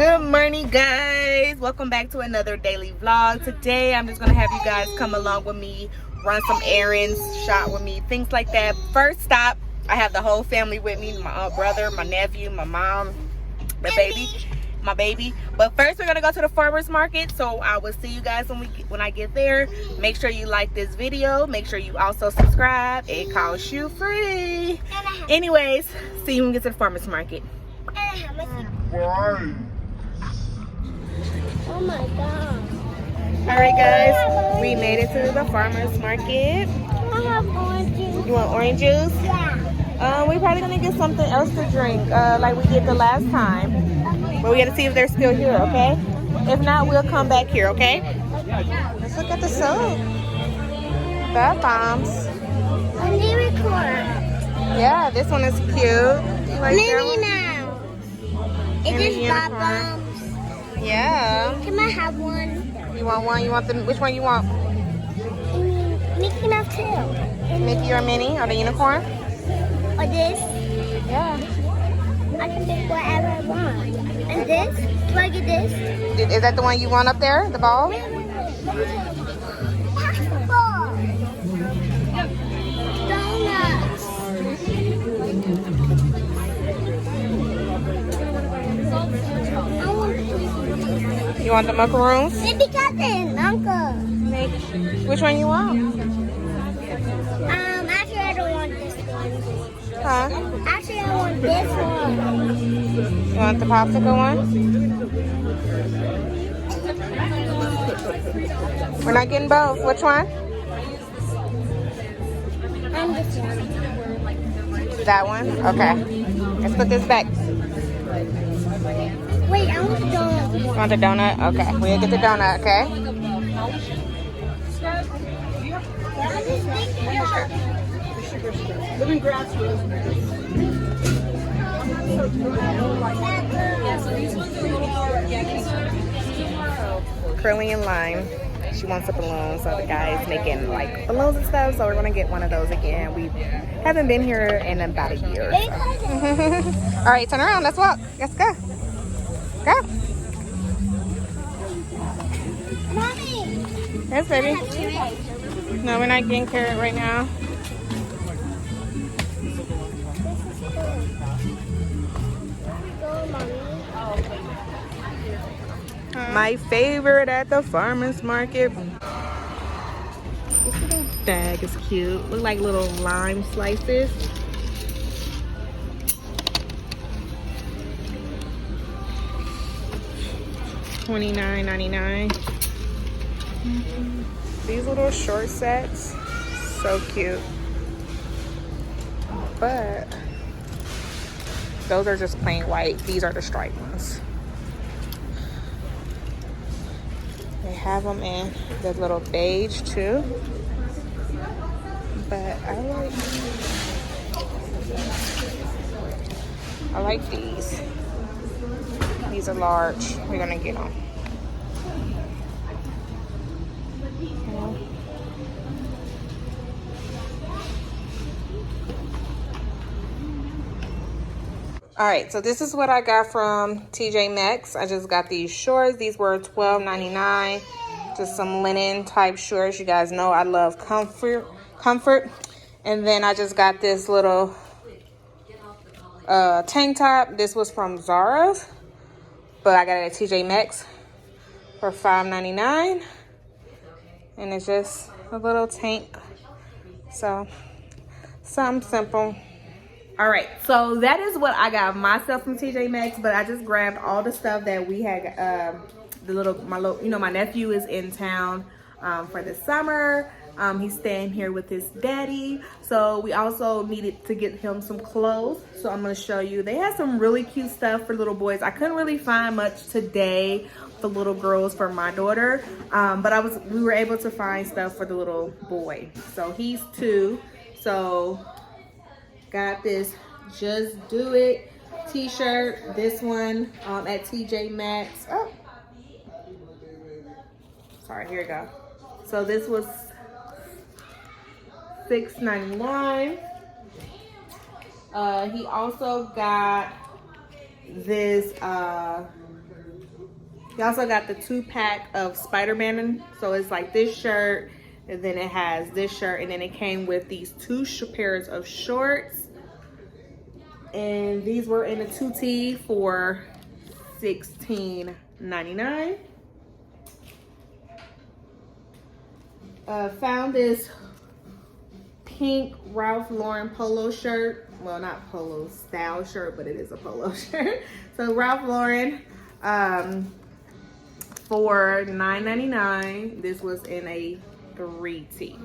Good morning, guys. Welcome back to another daily vlog. Today I'm just gonna have you guys come along with me, run some errands, shop with me, things like that. First stop, I have the whole family with me, my brother, my nephew, my mom, my baby. But first we're gonna go to the farmers market, so I will see you guys when I get there. Make sure you like this video, make sure you also subscribe. It costs you free. Anyways, see you when we get to the farmers market. Why? Oh my god. Alright guys, we made it to the farmers market. I have orange juice. You want orange juice? Yeah. We're probably gonna get something else to drink, like we did the last time. But we gotta see if they're still here, okay? If not, we'll come back here, okay? Let's look at the soap. Bath bombs. I need a record. Yeah, this one is cute. You like that one? Minnie Mouse. Is this bath bombs? Yeah. Can I have one? You want one? You want the? Which one you want? Mickey Mouse too. Mickey or Minnie or the unicorn? Or this? Yeah. I can pick whatever I want. And this? Do I get this? Is that the one you want up there? The ball? Basketball. Donuts. You want the macaroons? Maybe cousin, uncle. Which one you want? Actually I don't want this one. Huh? Actually I want this one. You want the popsicle one? We're not getting both. Which one? And this one. That one? Okay. Let's put this back. Wait, I want the donut. You want the donut? Okay. We'll get the donut, okay? Living grass Curly and Lime. She wants a balloon, so the guy's making like balloons and stuff, so we're gonna get one of those again. We haven't been here in about a year. So. All right, turn around. Let's walk. Let's go. Go. Mommy! Yes, baby. No, we're not getting carrot right now. My favorite at the farmer's market. This little bag is cute. Look like little lime slices. $29.99. These little short sets, so cute. But those are just plain white. These are the striped ones. They have them in the little beige too. But I like these. These are large. We're gonna get them. All right, so this is what I got from TJ Maxx. I just got these shorts. These were $12.99. Just some linen type shorts. You guys know I love comfort. And then I just got this little tank top. This was from Zara's, but I got it at TJ Maxx for $5.99. And it's just a little tank. So, something simple. All right, so that is what I got myself from TJ Maxx, but I just grabbed all the stuff that we had. My nephew is in town for the summer. He's staying here with his daddy, so we also needed to get him some clothes. So I'm gonna show you. They had some really cute stuff for little boys. I couldn't really find much today for little girls for my daughter, but we were able to find stuff for the little boy. So he's 2, so got this Just Do It t-shirt. This one at TJ Maxx. Oh, sorry, here we go. So this was $6.99. He also got this You also got the 2-pack of Spider-Man. So it's like this shirt, and then it has this shirt, and then it came with these 2 pairs of shorts. And these were in a 2T for $16.99. Found this pink Ralph Lauren polo shirt. Well, not polo style shirt, but it is a polo shirt. So Ralph Lauren for $9.99. This was in a 3T.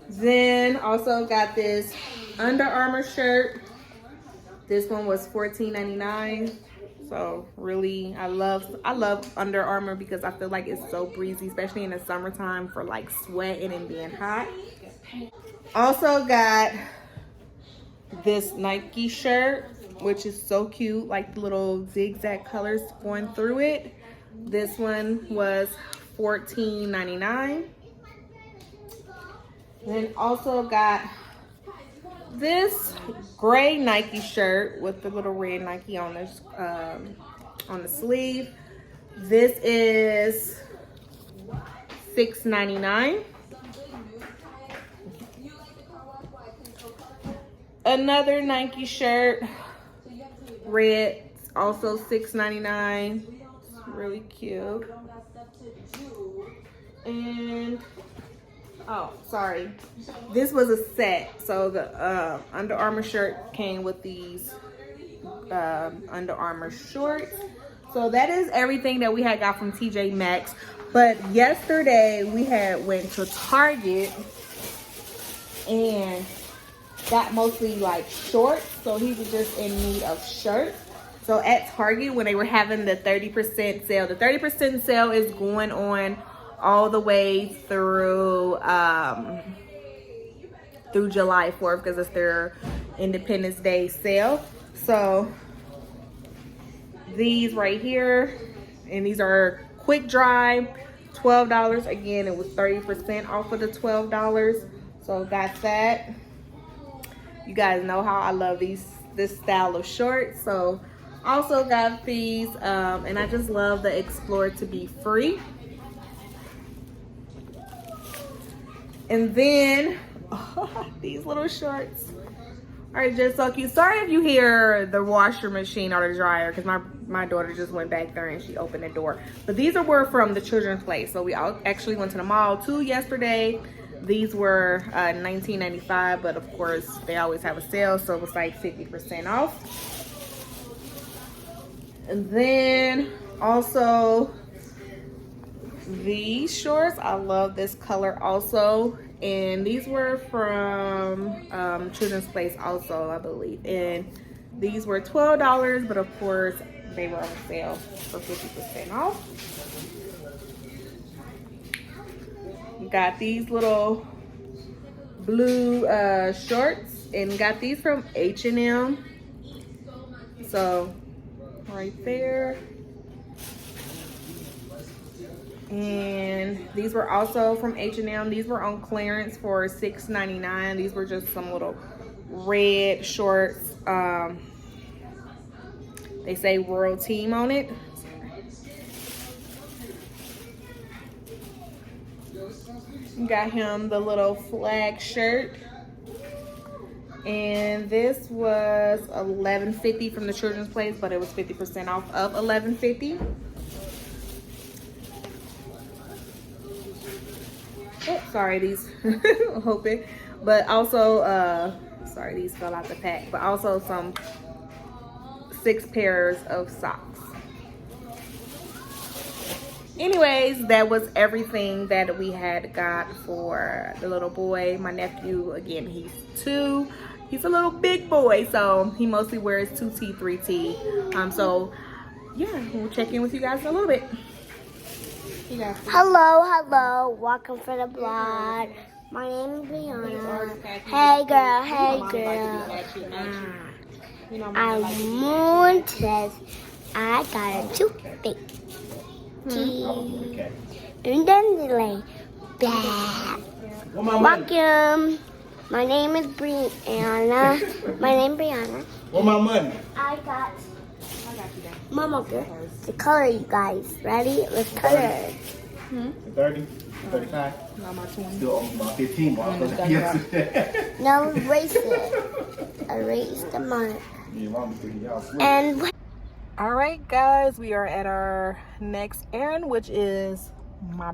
Then also got this Under Armour shirt. This one was $14.99. So really, I love Under Armour because I feel like it's so breezy, especially in the summertime for like sweating and being hot. Also got this Nike shirt, which is so cute, like the little zigzag colors going through it. This one was $14.99. Then also got this gray Nike shirt with the little red Nike on the sleeve. This is $6.99. Another Nike shirt, red, also $6.99. Really cute. And oh, sorry. This was a set. So the Under Armour shirt came with these Under Armour shorts. So that is everything that we had got from TJ Maxx. But yesterday we had went to Target and got mostly like shorts. So he was just in need of shirts. So at Target, when they were having the 30% sale, the 30% sale is going on all the way through through July 4th because it's their Independence Day sale. So these right here, and these are quick dry, $12. Again, it was 30% off of the $12. So got that. You guys know how I love this style of shorts. So also got these, and I just love the Explore to be free. And then these little shorts are just so cute. Sorry if you hear the washer machine or the dryer, because my daughter just went back there and she opened the door. But these were from the children's place. So we actually went to the mall too yesterday. These were $19.95, but of course they always have a sale, so it was like 50% off. And then also these shorts, I love this color also, and these were from children's place also, I believe, and these were $12, but of course they were on sale for 50% off. Got these little blue shorts, and got these from H&M. So right there. And these were also from H&M. These were on clearance for $6.99. These were just some little red shorts. They say World Team on it. Got him the little flag shirt. And this was $11.50 from the children's place, but it was 50% off of $11.50. Oh, sorry, these hoping. But also, sorry, these fell out the pack. But also some 6 pairs of socks. Anyways, that was everything that we had got for the little boy. My nephew, again, he's 2. He's a little big boy, so he mostly wears 2T, 3T. So yeah, we'll check in with you guys in a little bit. Hello, welcome for the vlog. My name is Brianna. Hey girl. I'm Montes. I got a toothpick. And then delay. Welcome. My name is Brianna. Where my money? I got Mama, the color, you guys. Ready? Let's color. 30, 35. No, my 20. Still on my 15 mark. Yes. Now erase it. Erase the mark. Yeah, Mama's thinking y'all sweet. And All right, guys, we are at our next errand, which is drop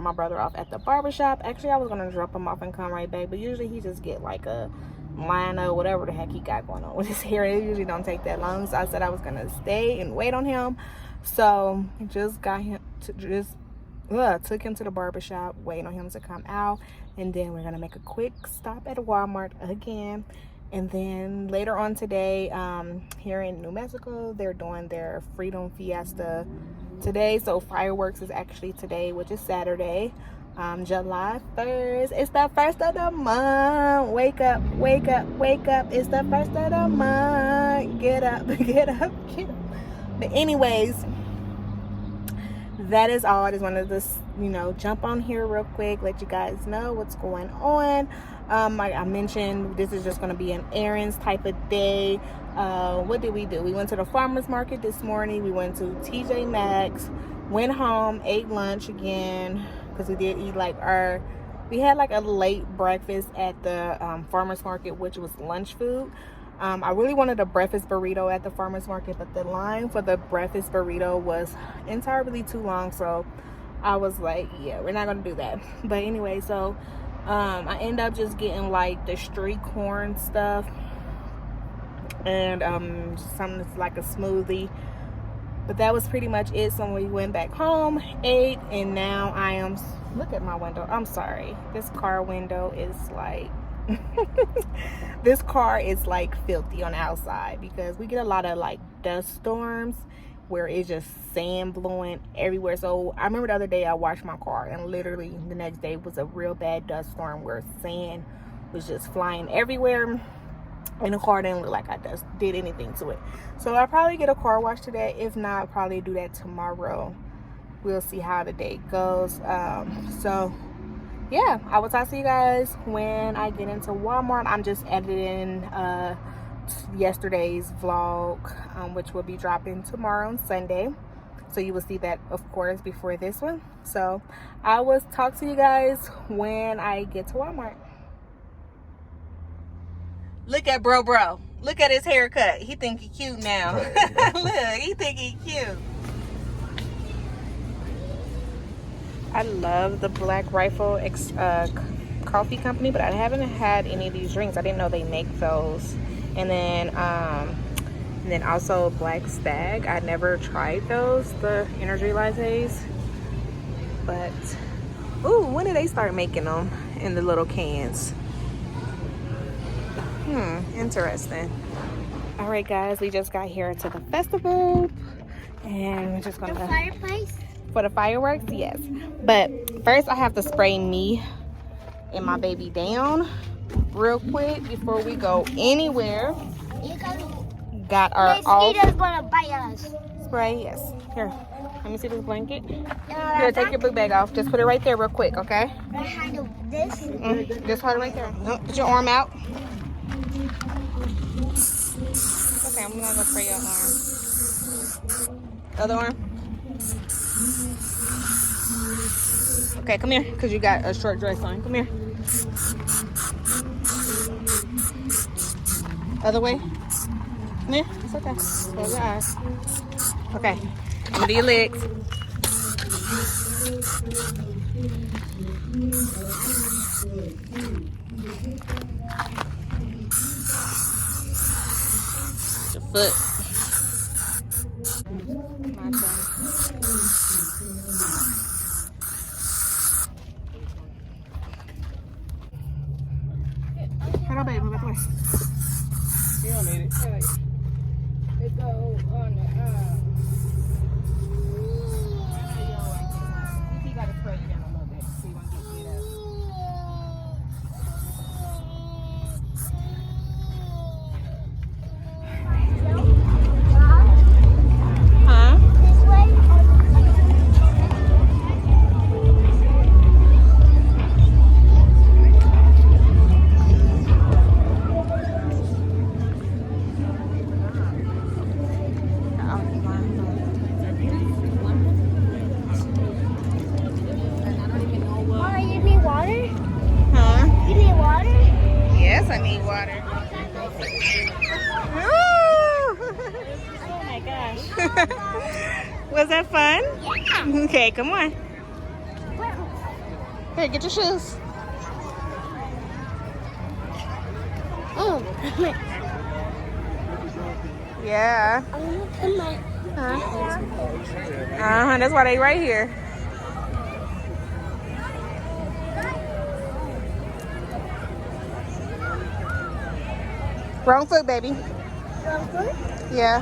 my brother off at the barbershop. Actually, I was gonna drop him off and come right back, but usually he just get like a liner, whatever the heck he got going on with his hair. It usually don't take that long, so I said I was gonna stay and wait on him. So just got him to took him to the barbershop, waiting on him to come out, and then we're gonna make a quick stop at Walmart again. And then later on today, here in New Mexico, they're doing their Freedom Fiesta today. So fireworks is actually today, which is Saturday, July 1st. It's the first of the month. Wake up, wake up, wake up. It's the first of the month. Get up, get up, get up. But anyways, that is all. I just wanted to, jump on here real quick, let you guys know what's going on. Like I mentioned, this is just going to be an errands type of day. What did we do? We went to the farmer's market this morning. We went to TJ Maxx, went home, ate lunch again, because we did eat we had like a late breakfast at the farmer's market, which was lunch food. I really wanted a breakfast burrito at the farmer's market, but the line for the breakfast burrito was entirely too long, so I was like, yeah, we're not gonna do that. But anyway, so I end up just getting like the street corn stuff and something that's like a smoothie. But that was pretty much it. So we went back home, ate, and now I am, look at my window. I'm sorry, this car window is like this car is like filthy on the outside because we get a lot of like dust storms where it's just sand blowing everywhere. So I remember the other day I washed my car, and literally the next day was a real bad dust storm where sand was just flying everywhere, and the car didn't look like I just did anything to it. So I'll probably get a car wash today. If not, I'll probably do that tomorrow. We'll see how the day goes. So yeah, I will talk to you guys when I get into Walmart. I'm just editing yesterday's vlog, which will be dropping tomorrow on Sunday. So you will see that, of course, before this one. So I will talk to you guys when I get to Walmart. Look at bro. Look at his haircut. He think he cute now. Look, he think he cute. I love the Black Rifle coffee company, but I haven't had any of these drinks. I didn't know they make those. And then also Black Stag. I never tried those, the energy lattes. But ooh, when did they start making them in the little cans? Interesting. All right, guys, we just got here to the festival, and we're just gonna the fireplace. For the fireworks, yes. But first I have to spray me and my baby down real quick before we go anywhere. Got our Mosquitoes gonna bite us. Spray, yes. Here, let me see this blanket. Here, take your book bag off. Just put it right there real quick, okay? Handle this. Just hold it right there. No, put your arm out. Okay, I'm not gonna spray your arm. Other arm. Okay, come here, because you got a short dress on. Come here. Other way. Come here. It's okay. Close your eyes. Okay. I'm gonna do your legs. Your foot. My turn. Hello, baby. Move out the way. You don't need it. It go on the he got to spray you down a little bit so you won't get beat up. Huh? This way. water. Ooh. Oh my gosh. Was that fun? Yeah. Okay, come on. Here, get your shoes. Oh. Yeah. I'm gonna put my. That's why they right here. Wrong foot, baby. Yeah.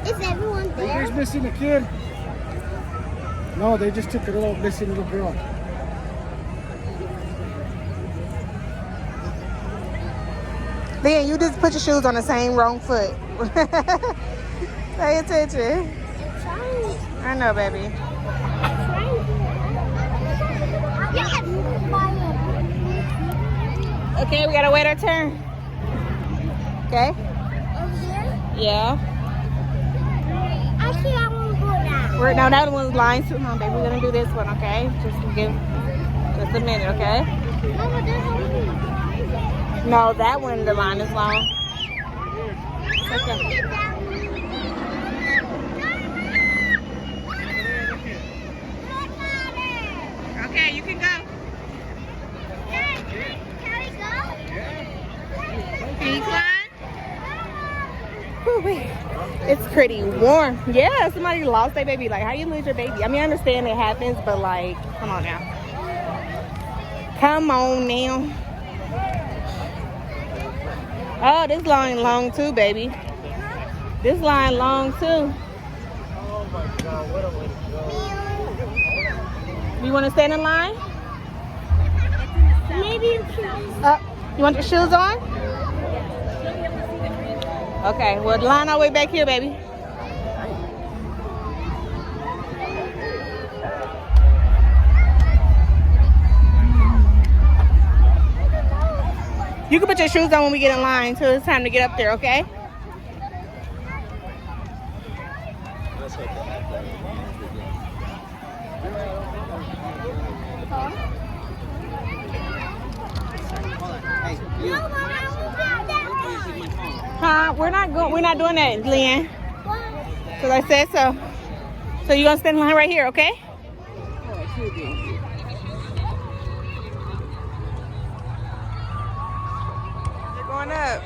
Is everyone Who's there? missing a kid? No, they just took a little missing little girl. Then you just put your shoes on the same wrong foot. Pay attention. I'm trying. I know, baby. Yes. Okay, we gotta wait our turn. Okay? Over here? Yeah. Actually, I want to go down. No, that one's lying too long, baby. We're gonna do this one, okay? Just a minute, okay? Mama, there's only. No, that one, the line is long. Okay. Okay, you can go. Can we go? Can you climb? Whew, it's pretty warm. Yeah, somebody lost their baby. Like, how you lose your baby? I mean, I understand it happens, but like, come on now. Come on now. Oh, this line long too, baby. This line long too. Oh my God, what a way to go. You want to stand in line? Maybe you can. You want your shoes on? Okay, well, line all the way back here, baby. You can put your shoes on when we get in line until it's time to get up there, okay? Huh? We're not doing that, Leanne. Because I said so. So you're gonna stand in line right here, okay? You're going up.